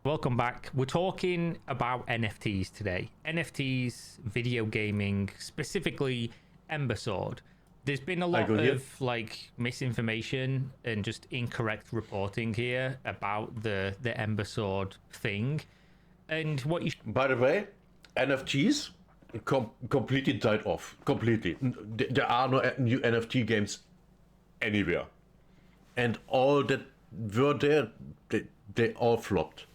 Welcome back. We're talking about NFTs today. NFTs, video gaming, specifically Ember Sword. There's been a lot of misinformation and just incorrect reporting here about the Ember Sword thing. And what you By the way, NFTs completely died off. Completely. There are no new NFT games anywhere. And all that were there, they all flopped.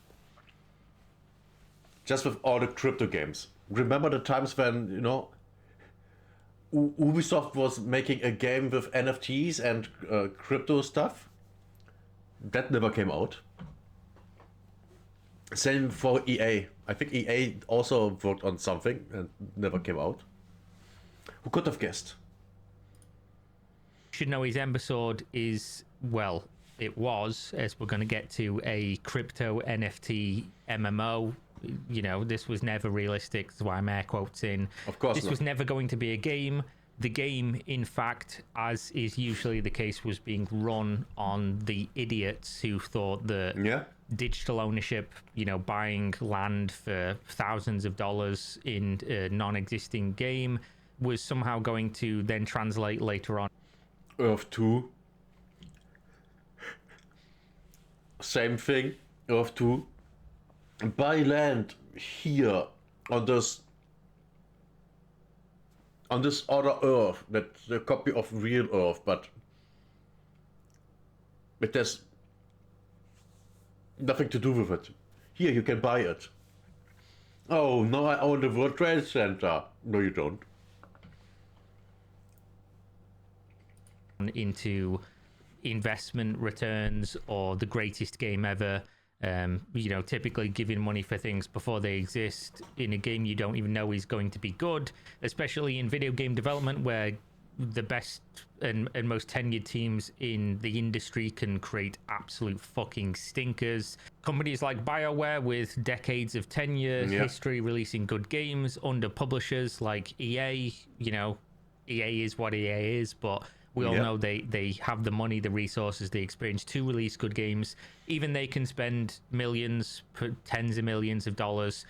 Just with all the crypto games. Remember the times when, Ubisoft was making a game with NFTs and crypto stuff? That never came out. Same for EA. I think EA also worked on something and never came out. Who could have guessed? should know is Ember Sword is, well, it was, as we're going to get to, a crypto NFT MMO. You know, this was never realistic. That's why I'm air quotes in. Of course This not. was never going to be a game. The game, in fact, as is usually the case, was being run on the idiots who thought that Yeah. digital ownership, you know, buying land for thousands of dollars in a non-existing game was somehow going to then translate later on. Earth 2. Same thing. Earth 2. Buy land here on this other Earth. That's a copy of real Earth, but it has nothing to do with it. Here you can buy it. Oh, no, I own the World Trade Center. No, you don't. Into investment returns or the greatest game ever. You know, typically giving money for things before they exist in a game you don't even know is going to be good, especially in video game development where the best and most tenured teams in the industry can create absolute fucking stinkers. Companies like BioWare with decades of tenure, history, releasing good games under publishers like EA. You know, EA is what EA is, but we all know they have the money, the resources, the experience to release good games. Even they can spend millions, tens of millions of dollars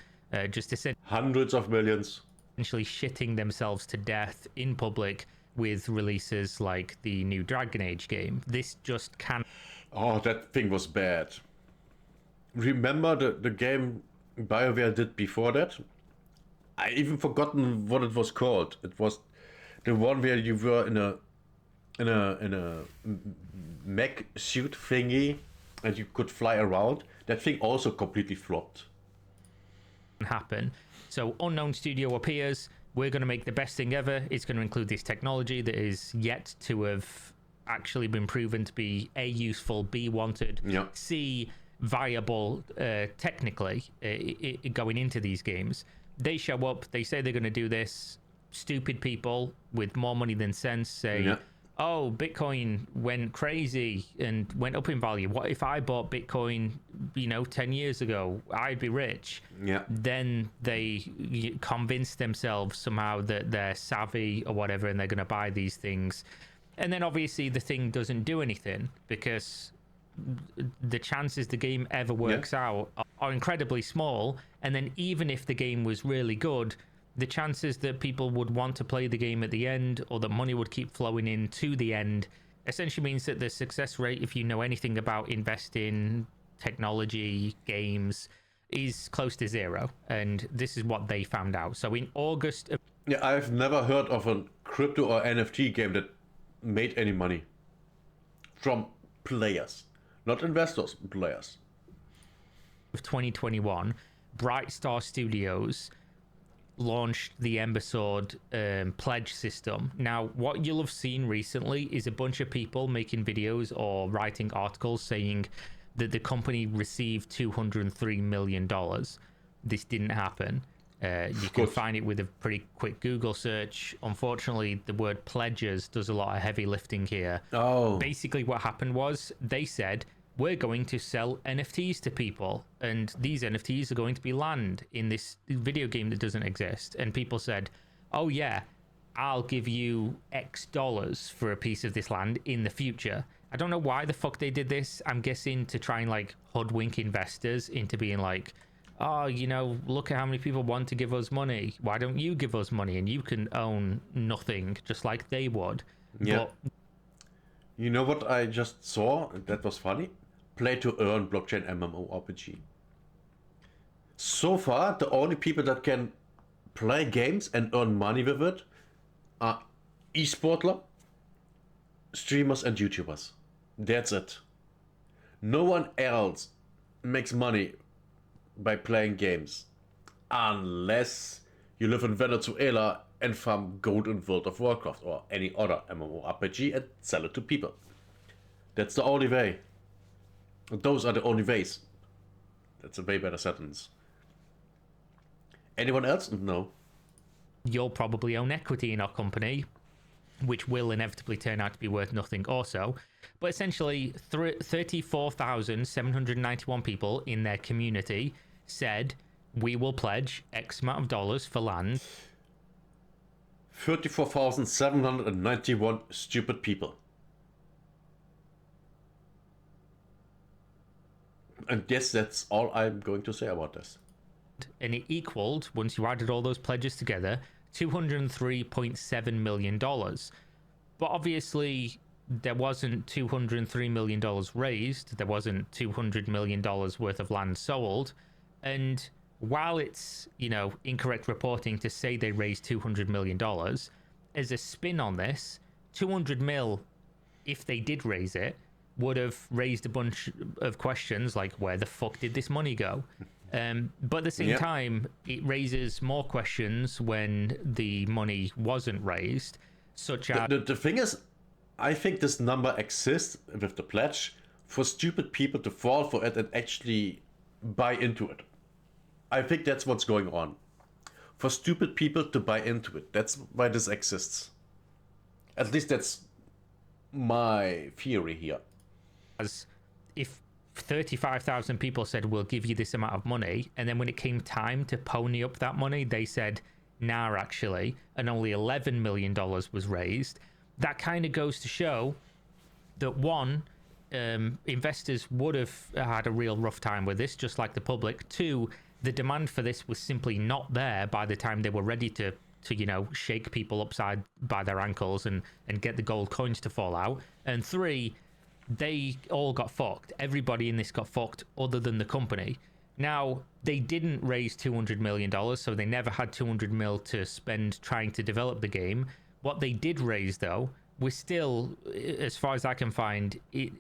just to send Hundreds of millions. essentially shitting themselves to death in public with releases like the new Dragon Age game. This just can't. Oh, that thing was bad. Remember the game BioWare did before that? I even forgotten what it was called. It was the one where you were in a mech suit thingy and you could fly around. That thing also completely flopped. Happen. So Unknown Studio appears. We're going to make the best thing ever. It's going to include this technology that is yet to have actually been proven to be A, useful, B, wanted, C, viable technically going into these games. They show up, they say they're going to do this. Stupid people with more money than sense say, oh, Bitcoin went crazy and went up in value. What if I bought Bitcoin, 10 years ago? I'd be rich. Yeah. Then they convince themselves somehow that they're savvy or whatever, and they're going to buy these things. And then obviously the thing doesn't do anything because the chances the game ever works out are incredibly small. And then even if the game was really good, the chances that people would want to play the game at the end or that money would keep flowing in to the end essentially means that the success rate, if you know anything about investing, technology, games, is close to zero. And this is what they found out. So in August of I've never heard of a crypto or NFT game that made any money from players. Not investors, players. 2021, Bright Star Studios launched the Ember Sword pledge system. Now, what you'll have seen recently is a bunch of people making videos or writing articles saying that the company received $203 million. This didn't happen. You can find it with a pretty quick Google search. Unfortunately, the word pledges does a lot of heavy lifting here. Oh. Basically, what happened was they said, we're going to sell NFTs to people, and these NFTs are going to be land in this video game that doesn't exist. And people said, oh yeah, I'll give you X dollars for a piece of this land in the future. I don't know why the fuck they did this. I'm guessing to try and like hoodwink investors into being like, oh, you know, look at how many people want to give us money. Why don't you give us money and you can own nothing just like they would? Yeah. But You know what I just saw that was funny? Play to earn blockchain MMORPG. So far, the only people that can play games and earn money with it are esportler, streamers, and YouTubers. That's it. No one else makes money by playing games unless you live in Venezuela and farm gold in World of Warcraft or any other MMORPG and sell it to people. That's the only way. Those are the only ways. That's a way better sentence. Anyone else? No. you'll probably own equity in our company, which will inevitably turn out to be worth nothing also. But essentially, 34,791 people in their community said, we will pledge X amount of dollars for land. 34,791 stupid people. And yes, that's all I'm going to say about this. And it equaled, once you added all those pledges together, $203.7 million. But obviously, there wasn't $203 million raised. There wasn't $200 million worth of land sold. And while it's, you know, incorrect reporting to say they raised $200 million, as a spin on this, 200 mil, if they did raise it, would have raised a bunch of questions like, where the fuck did this money go? But at the same time, it raises more questions when the money wasn't raised, such as... The thing is, I think this number exists with the pledge for stupid people to fall for it and actually buy into it. I think that's what's going on. For stupid people to buy into it. That's why this exists. At least that's my theory here. As if 35,000 people said, we'll give you this amount of money, and then when it came time to pony up that money, they said, nah, actually, and only $11 million was raised. That kind of goes to show that, one, investors would have had a real rough time with this, just like the public. Two, the demand for this was simply not there by the time they were ready to you know, shake people upside by their ankles and get the gold coins to fall out. And three, they all got fucked. Everybody in this got fucked other than the company. Now, they didn't raise $200 million, so they never had 200 mil to spend trying to develop the game. What they did raise, though, was still, as far as I can find,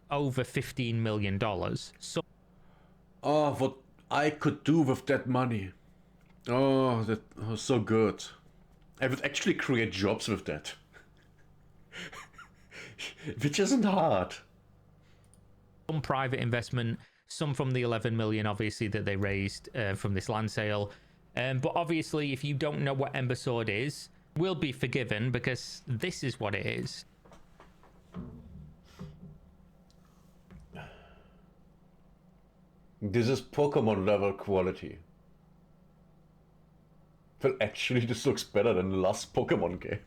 over $15 million. So, Oh, what I could do with that money. Oh, that was so good. I would actually create jobs with that. Which isn't hard. some private investment, some from the 11 million, obviously, that they raised from this land sale. But obviously, if you don't know what Ember Sword is, will be forgiven, because this is what it is. This is Pokemon level quality. Well, actually, this looks better than the last Pokemon game.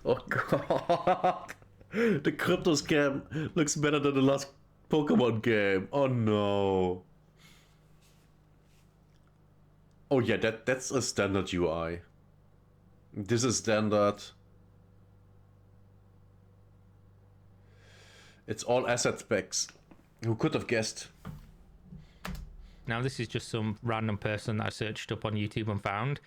Oh god. The crypto scam looks better than the last Pokemon game. Oh no. Oh yeah, that's a standard UI. This is standard. It's all asset specs. Who could have guessed? Now, this is just some random person that I searched up on YouTube and found.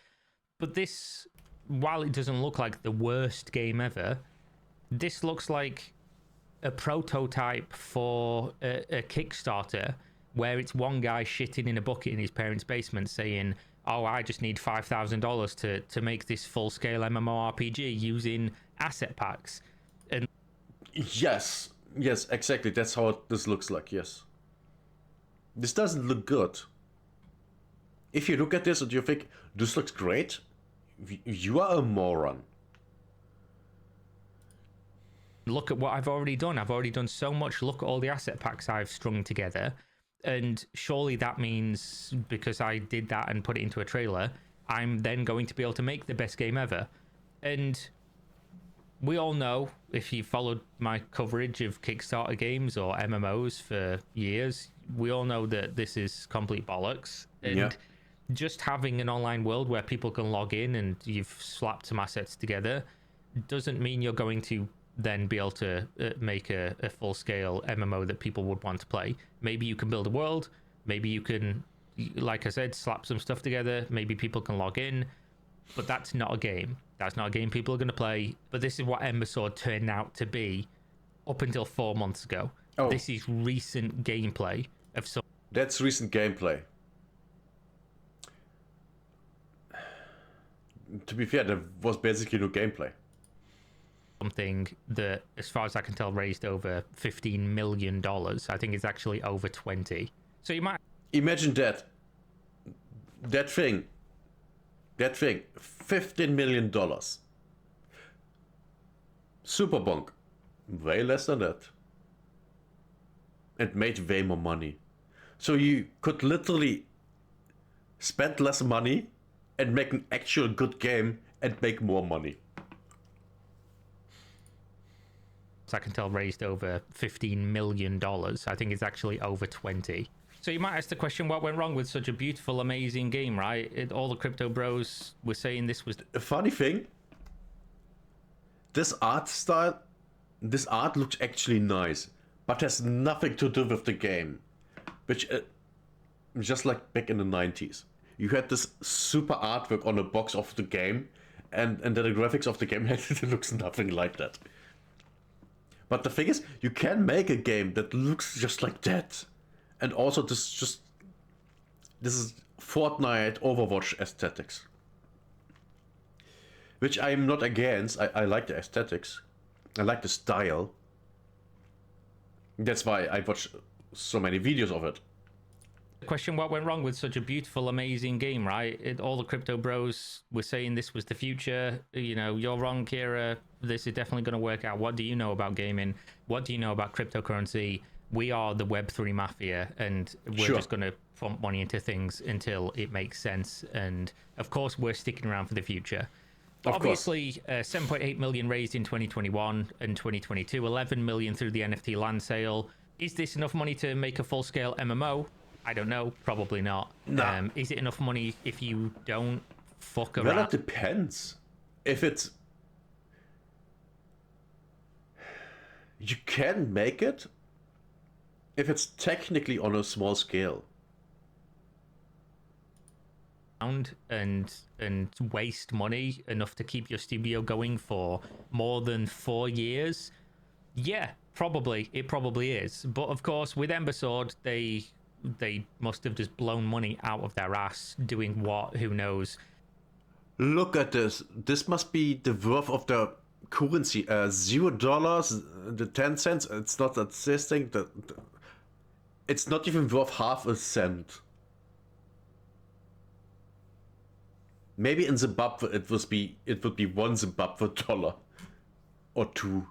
But this, while it doesn't look like the worst game ever, this looks like a prototype for a Kickstarter where it's one guy shitting in a bucket in his parents' basement saying, oh, I just need $5,000 to make this full-scale MMORPG using asset packs. And Yes, exactly. That's how this looks like, yes. This doesn't look good. If you look at this and you think, this looks great, you are a moron. look at what I've already done. I've already done so much. Look at all the asset packs I've strung together. And surely that means, because I did that and put it into a trailer, I'm then going to be able to make the best game ever. And we all know, if you followed my coverage of Kickstarter games or MMOs for years, we all know that this is complete bollocks. And Yeah. just having an online world where people can log in and you've slapped some assets together doesn't mean you're going to then be able to make a full-scale MMO that people would want to play. Maybe you can build a world. Maybe you can, like I said, slap some stuff together. Maybe people can log in. But that's not a game. That's not a game people are going to play. But this is what Ember Sword turned out to be up until 4 months ago. Oh. This is recent gameplay of some... That's recent gameplay. To be fair, there was basically no gameplay. something that, as far as I can tell, raised over $15 million. I think it's actually over 20. So you might... Imagine that. That thing, $15 million. Superbonk, way less than that. And made way more money. So you could literally spend less money and make an actual good game and make more money. I can tell, raised over $15 million. I think it's actually over 20. So you might ask the question, what went wrong with such a beautiful, amazing game, right? All the crypto bros were saying this was... A funny thing, this art style, this art looks actually nice, but has nothing to do with the game. Which, just like back in the 90s, you had this super artwork on the box of the game, and then the graphics of the game looks nothing like that. But the thing is, you can make a game that looks just like that. And also this is Fortnite, Overwatch aesthetics. Which I'm not against. I like the aesthetics. I like the style. That's why I watch so many videos of it. Question, what went wrong with such a beautiful, amazing game, right? All the crypto bros were saying this was the future. You know, you're wrong, Kira. This is definitely going to work out. What do you know about gaming? What do you know about cryptocurrency? We are the Web3 mafia, and we're just going to pump money into things until it makes sense. And of course, we're sticking around for the future. But obviously, 7.8 million raised in 2021 and 2022, 11 million through the NFT land sale. Is this enough money to make a full-scale MMO? I don't know. Probably not. Nah. Is it enough money if you don't fuck around? Well, it depends. If it's... You can make it if it's technically on a small scale. And waste money enough to keep your studio going for more than 4 years? Yeah, probably. It probably is. But of course, with Ember Sword, they must have just blown money out of their ass doing what? Who knows? Look at this. This must be the worth of the currency. $0, the 10 cents. It's not existing. It's not even worth half a cent. Maybe in Zimbabwe it would be $1 Zimbabwe or 2.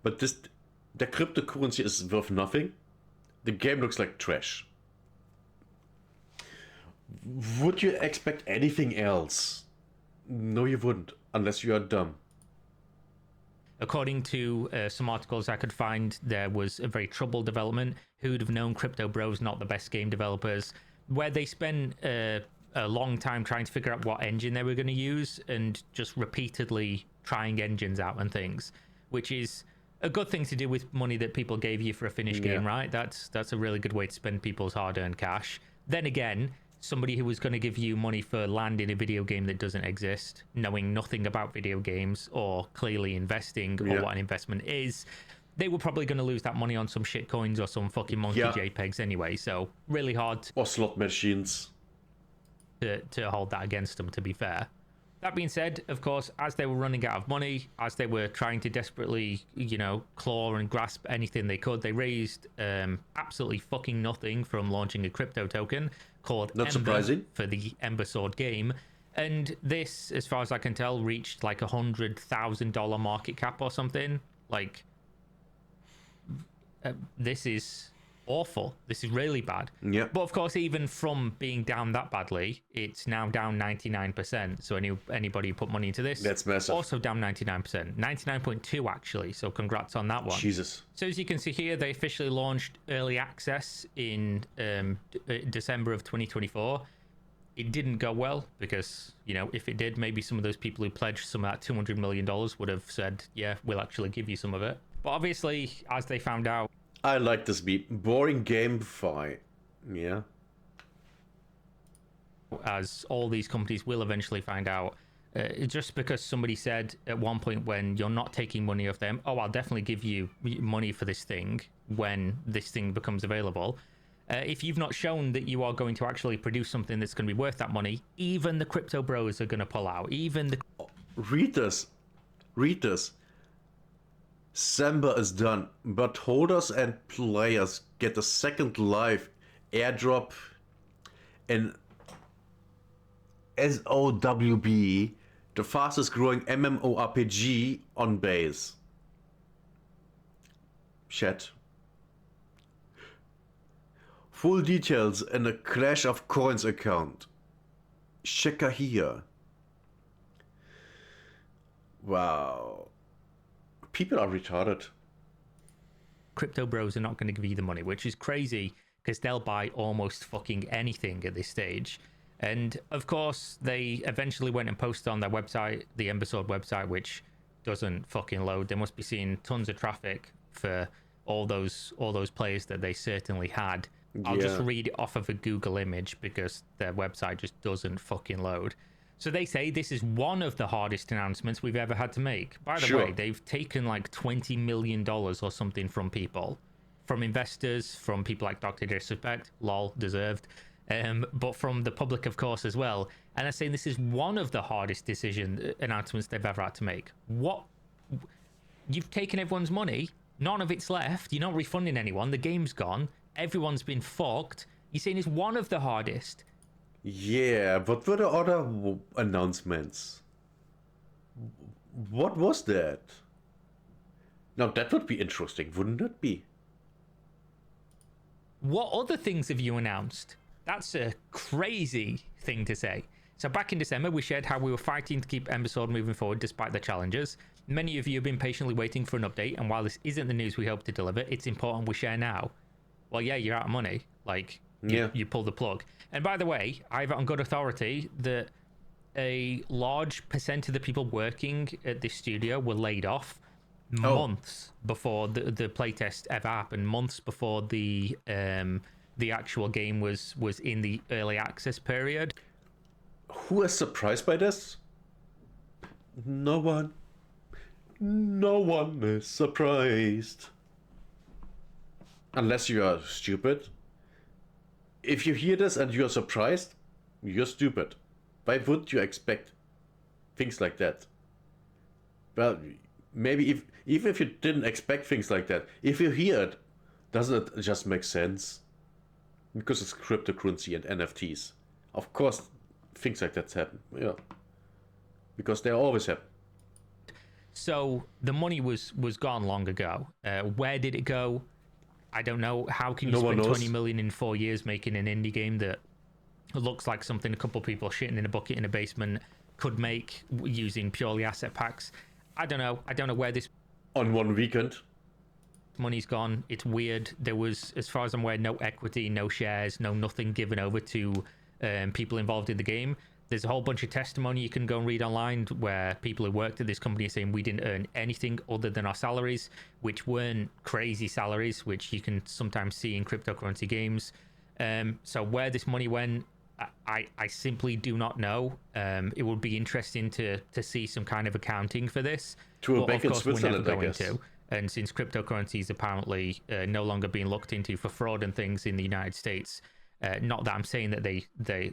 But the cryptocurrency is worth nothing. The game looks like trash. Would you expect anything else? No, you wouldn't, unless you are dumb. According to some articles I could find, there was a very troubled development. Who'd have known Crypto Bros not the best game developers, where they spent a long time trying to figure out what engine they were going to use and just repeatedly trying engines out and things, which is a good thing to do with money that people gave you for a finished game, right? That's a really good way to spend people's hard-earned cash. Then again, somebody who was going to give you money for land in a video game that doesn't exist, knowing nothing about video games or clearly investing or what an investment is, they were probably going to lose that money on some shit coins or some fucking monkey JPEGs anyway. So really hard or slot machines to hold that against them, to be fair. That being said, of course, as they were running out of money, as they were trying to desperately, claw and grasp anything they could, they raised absolutely fucking nothing from launching a crypto token called Ember for the Ember Sword game. And this, as far as I can tell, reached like $100,000 market cap or something. Like, this is awful. This is really bad. Yeah. But of course, even from being down that badly, it's now down 99%. So anybody who put money into this, That's massive. also down 99%, 99.2 actually. So congrats on that one. Jesus. So as you can see here, they officially launched early access in December of 2024. It didn't go well because, you know, if it did, maybe some of those people who pledged some of that $200 million would have said, yeah, we'll actually give you some of it. But obviously, as they found out, I like this beat. Boring GameFi. Yeah. as all these companies will eventually find out, just because somebody said at one point when you're not taking money off them, oh, I'll definitely give you money for this thing when this thing becomes available. If you've not shown that you are going to actually produce something that's going to be worth that money, even the crypto bros are going to pull out. Even the... Read this. Read this. December is done, but holders and players get a second life airdrop in SOWB, the fastest growing MMORPG on base. Chat. Full details in a Clash of Coins account. Checker here. Wow. People are retarded. crypto bros are not going to give you the money, which is crazy because they'll buy almost fucking anything at this stage. And of course, they eventually went and posted on their website, the Embersword website, which doesn't fucking load. They must be seeing tons of traffic for all those players that they certainly had. I'll just read it off of a Google image because their website just doesn't fucking load. So they say this is one of the hardest announcements we've ever had to make. By the way, they've taken like $20 million or something from people, from investors, from people like Dr. Disrespect, lol, deserved, but from the public, of course, as well. And they're saying this is one of the hardest announcements they've ever had to make. What? You've taken everyone's money. None of it's left. You're not refunding anyone. The game's gone. Everyone's been fucked. You're saying it's one of the hardest. Yeah, what were the other announcements? What was that? Now that would be interesting, wouldn't it be? What other things have you announced? That's a crazy thing to say. So back in December, we shared how we were fighting to keep Embersword moving forward despite the challenges. Many of you have been patiently waiting for an update, and while this isn't the news we hope to deliver, it's important we share now. Well, yeah, you're out of money. Like, you pull the plug. And by the way, I have it on good authority that a large percent of the people working at this studio were laid off months before the playtest ever happened, months before the actual game was in the early access period. Who is surprised by this? No one. No one is surprised. Unless you are stupid. If you hear this and you're surprised, you're stupid. Why would you expect things like that? Well, maybe even if you didn't expect things like that, if you hear it, doesn't it just make sense? Because it's cryptocurrency and NFTs. Of course, things like that happen. Yeah. Because they always happen. So the money was gone long ago. Where did it go? I don't know. How can you spend 20 million in 4 years making an indie game that looks like something a couple people shitting in a bucket in a basement could make using purely asset packs? I don't know. I don't know where this on one weekend money's gone. It's weird. There was, as far as I'm aware, no equity, no shares, no nothing given over to people involved in the game. There's a whole bunch of testimony you can go and read online where people who worked at this company are saying we didn't earn anything other than our salaries, which weren't crazy salaries, which you can sometimes see in cryptocurrency games. So where this money went, I simply do not know. It would be interesting to see some kind of accounting for this. To a bank in Switzerland, I guess. And since cryptocurrency is apparently no longer being looked into for fraud and things in the United States, not that I'm saying that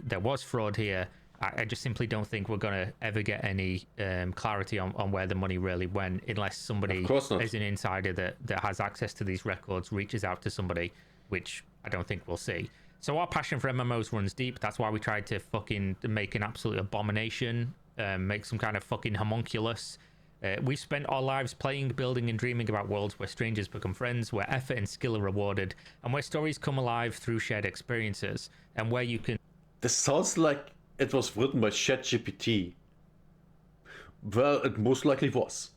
there was fraud here, I just simply don't think we're going to ever get any clarity on where the money really went unless somebody as an insider that has access to these records reaches out to somebody, which I don't think we'll see. So our passion for MMOs runs deep. That's why we tried to fucking make an absolute abomination, make some kind of fucking homunculus We've spent our lives playing, building, and dreaming about worlds where strangers become friends, where effort and skill are rewarded, and where stories come alive through shared experiences, and where you can This sounds like it was written by ChatGPT. Well, it most likely was.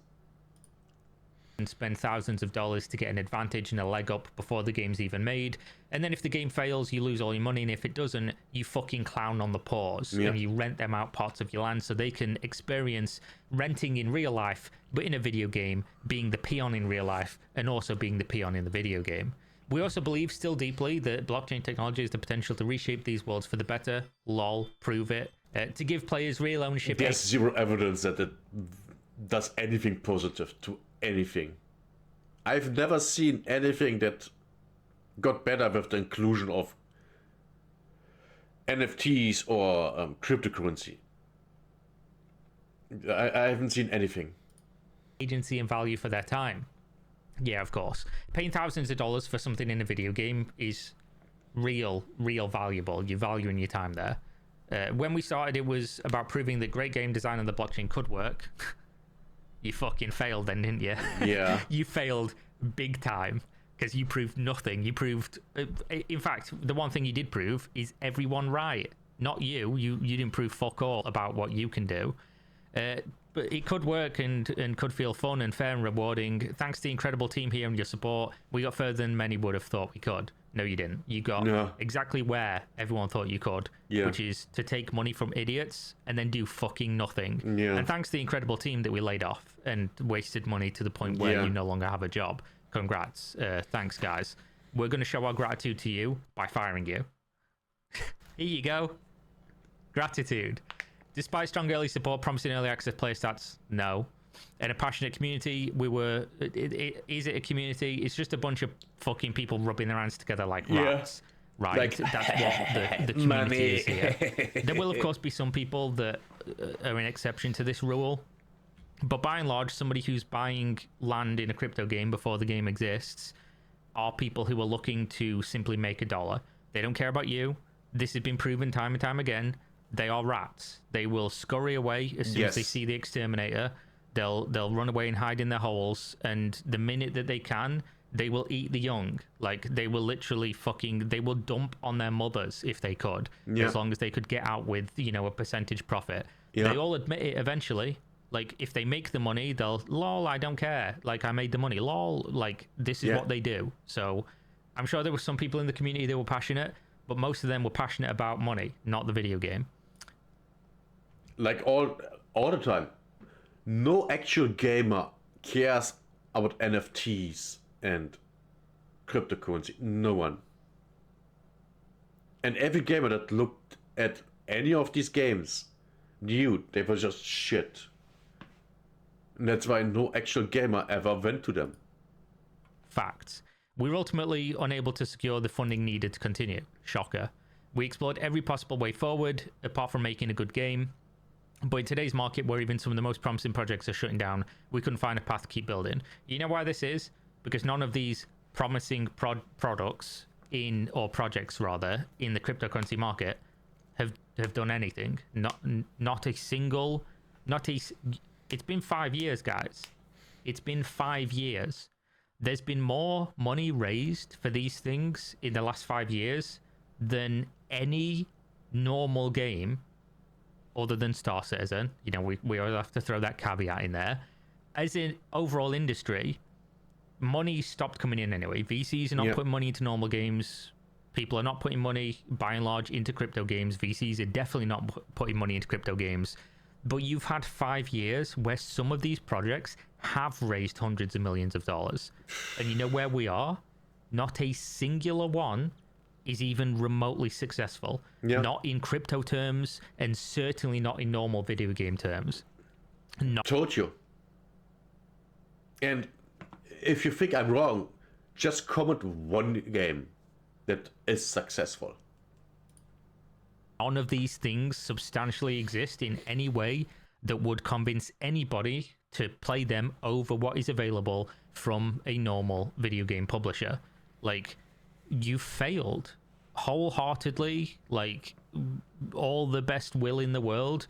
spend thousands of dollars to get an advantage and a leg up before the game's even made. And then if the game fails, you lose all your money. And if it doesn't, you fucking clown on the pause and you rent them out parts of your land so they can experience renting in real life, but in a video game, being the peon in real life and also being the peon in the video game. We also believe still deeply that blockchain technology has the potential to reshape these worlds for the better. Lol, prove it. To give players real ownership. There's zero evidence that it does anything positive to anything. I've never seen anything that got better with the inclusion of NFTs or cryptocurrency. I haven't seen anything. Agency and value for their time. Yeah, of course. Paying thousands of dollars for something in a video game is real valuable. You're valuing your time there. When we started, it was about proving that great game design on the blockchain could work. You fucking failed then, didn't you? Yeah. You failed big time because you proved nothing. You proved, in fact, the one thing you did prove is everyone right. Not you. You didn't prove fuck all about what you can do. But it could work and could feel fun and fair and rewarding. Thanks to the incredible team here and your support, we got further than many would have thought we could. No, you didn't. You got exactly where everyone thought you could, which is to take money from idiots and then do fucking nothing. Yeah. And thanks to the incredible team that we laid off and wasted money to the point where you no longer have a job. Congrats. Thanks, guys. We're going to show our gratitude to you by firing you. Here you go. Gratitude. Despite strong early support, promising early access player stats, no. And a passionate community, we were... is it a community? It's just a bunch of fucking people rubbing their hands together like rats. Right? Like, that's what the community is here. There will, of course, be some people that are an exception to this rule. But by and large, somebody who's buying land in a crypto game before the game exists are people who are looking to simply make a dollar. They don't care about you. This has been proven time and time again. They are rats. They will scurry away as soon as they see the exterminator. They'll run away and hide in their holes, and the minute that they can, they will eat the young. Like, they will literally they will dump on their mothers if they could, as long as they could get out with, a percentage profit. They all admit it eventually. Like, if they make the money, they'll, lol, I don't care. Like, I made the money. Lol, like, this is what they do. So I'm sure there were some people in the community that were passionate, but most of them were passionate about money, not the video game. Like all the time. No actual gamer cares about NFTs and cryptocurrency. No one. And every gamer that looked at any of these games knew they were just shit. And that's why no actual gamer ever went to them. Facts. We were ultimately unable to secure the funding needed to continue. Shocker. We explored every possible way forward, apart from making a good game. But in today's market, where even some of the most promising projects are shutting down, we couldn't find a path to keep building. You know why this is? Because none of these promising products or projects rather, in the cryptocurrency market have done anything. Not a single, it's been 5 years, guys. It's been 5 years. There's been more money raised for these things in the last 5 years than any normal game other than Star Citizen. We always have to throw that caveat in there. As in overall industry, money stopped coming in anyway. VCs are not putting money into normal games. People are not putting money, by and large, into crypto games. VCs are definitely not putting money into crypto games. But you've had 5 years where some of these projects have raised hundreds of millions of dollars. And you know where we are? Not a singular one is even remotely successful. Not in crypto terms, and certainly not in normal video game terms. Told you. And if you think I'm wrong, just comment one game that is successful. None of these things substantially exist in any way that would convince anybody to play them over what is available from a normal video game publisher. Like, you failed wholeheartedly, like all the best will in the world.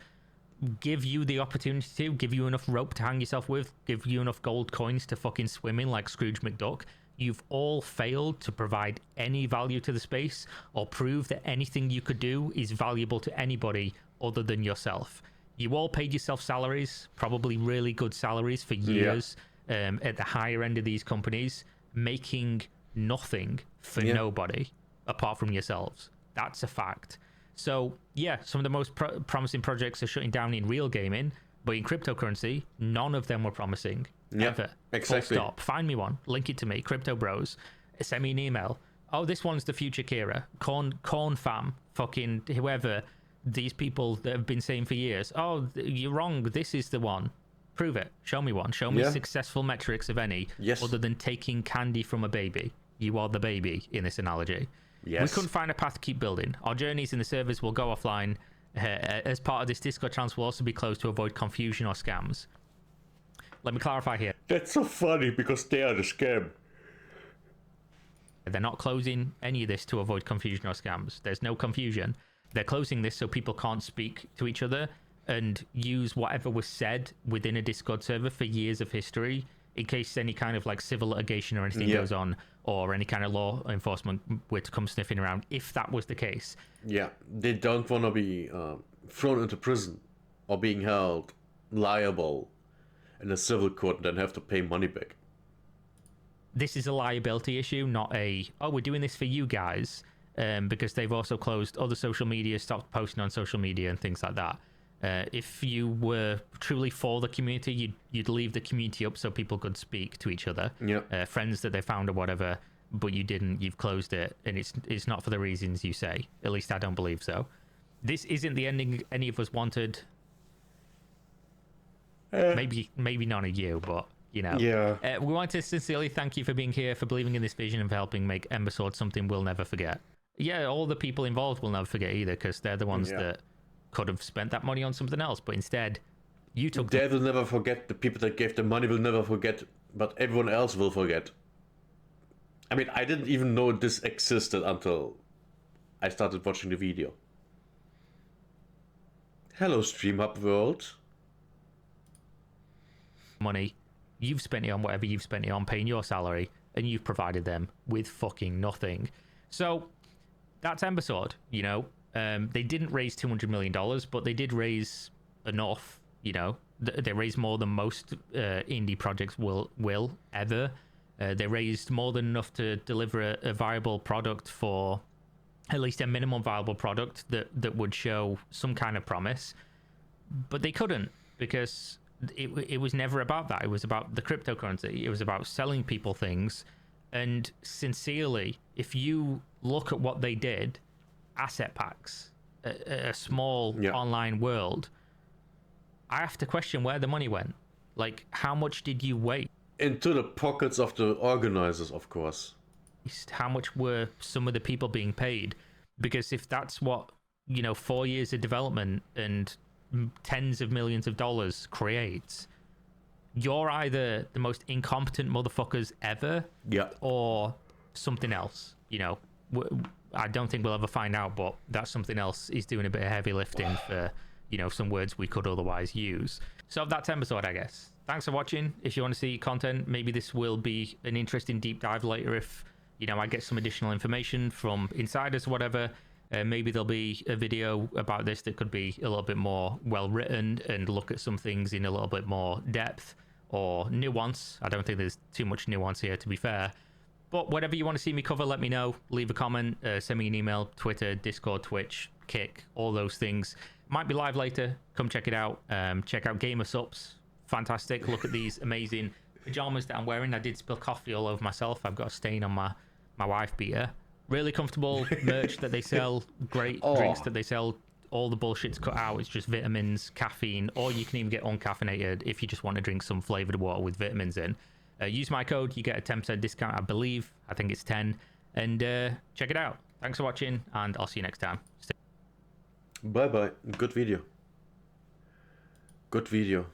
give you the opportunity to, give you enough rope to hang yourself with, give you enough gold coins to fucking swim in like Scrooge McDuck. You've all failed to provide any value to the space or prove that anything you could do is valuable to anybody other than yourself. You all paid yourself salaries, probably really good salaries for years, at the higher end of these companies, making nothing for nobody apart from yourselves. That's a fact. So yeah, some of the most promising projects are shutting down in real gaming, but in cryptocurrency, none of them were promising. Ever. Exactly. Full stop. Find me one, link it to me, Crypto Bros. Send me an email. Oh, this one's the future Kira. Corn Fam, fucking whoever. These people that have been saying for years, oh, you're wrong. This is the one. Prove it. Show me one. Show me successful metrics of any, other than taking candy from a baby. You are the baby in this analogy. Yes. We couldn't find a path to keep building. Our journeys in the servers will go offline. As part of this, Discord channels will also be closed to avoid confusion or scams. Let me clarify here. That's so funny because they are the scam. They're not closing any of this to avoid confusion or scams. There's no confusion. They're closing this so people can't speak to each other and use whatever was said within a Discord server for years of history in case any kind of like civil litigation or anything goes on, or any kind of law enforcement were to come sniffing around, if that was the case. Yeah, they don't want to be thrown into prison or being held liable in a civil court and then have to pay money back. This is a liability issue, not a, oh, we're doing this for you guys, because they've also closed other social media, stopped posting on social media and things like that. If you were truly for the community, you'd leave the community up so people could speak to each other, friends that they found or whatever, but you didn't. You've closed it, and it's not for the reasons you say. At least I don't believe so. This isn't the ending any of us wanted. Maybe none of you, but you know. Yeah. We want to sincerely thank you for being here, for believing in this vision, and for helping make Ember Sword something we'll never forget. Yeah, all the people involved will never forget either, because they're the ones that could have spent that money on something else, but instead you took. They will never forget. The people that gave the money will never forget, but everyone else will forget. I mean, I didn't even know this existed until I started watching the video. Hello, StreamHub World. Money, you've spent it on whatever you've spent it on, paying your salary, and you've provided them with fucking nothing. So that's Ember Sword, you know. They didn't raise $200 million, but they did raise enough, you know. They raised more than most indie projects will ever. They raised more than enough to deliver a viable product, for at least a minimum viable product that would show some kind of promise. But they couldn't, because it was never about that. It was about the cryptocurrency. It was about selling people things. And sincerely, if you look at what they did, asset packs, a small online world, I have to question where the money went. Like, how much did you waste? Into the pockets of the organizers, of course. How much were some of the people being paid? Because if that's what, you know, 4 years of development and tens of millions of dollars creates, you're either the most incompetent motherfuckers ever, or something else. You know, I don't think we'll ever find out, but that something else is doing a bit of heavy lifting for, you know, some words we could otherwise use. So that's Ember Sword, I guess. Thanks for watching. If you want to see content, maybe this will be an interesting deep dive later if, you know, I get some additional information from insiders or whatever. Maybe there'll be a video about this that could be a little bit more well written and look at some things in a little bit more depth or nuance. I don't think there's too much nuance here, to be fair. But whatever you want to see me cover, let me know. Leave a comment, send me an email, Twitter, Discord, Twitch, Kick, all those things. Might be live later. Come check it out. Check out Gamer Sups. Fantastic. Look at these amazing pajamas that I'm wearing. I did spill coffee all over myself. I've got a stain on my wife beater. Really comfortable merch that they sell. Great drinks that they sell. All the bullshit's cut out. It's just vitamins, caffeine, or you can even get uncaffeinated if you just want to drink some flavored water with vitamins in. Use my code. You get a 10% discount, I believe. I think it's 10. And check it out. Thanks for watching, and I'll see you next time. Bye-bye. Good video. Good video.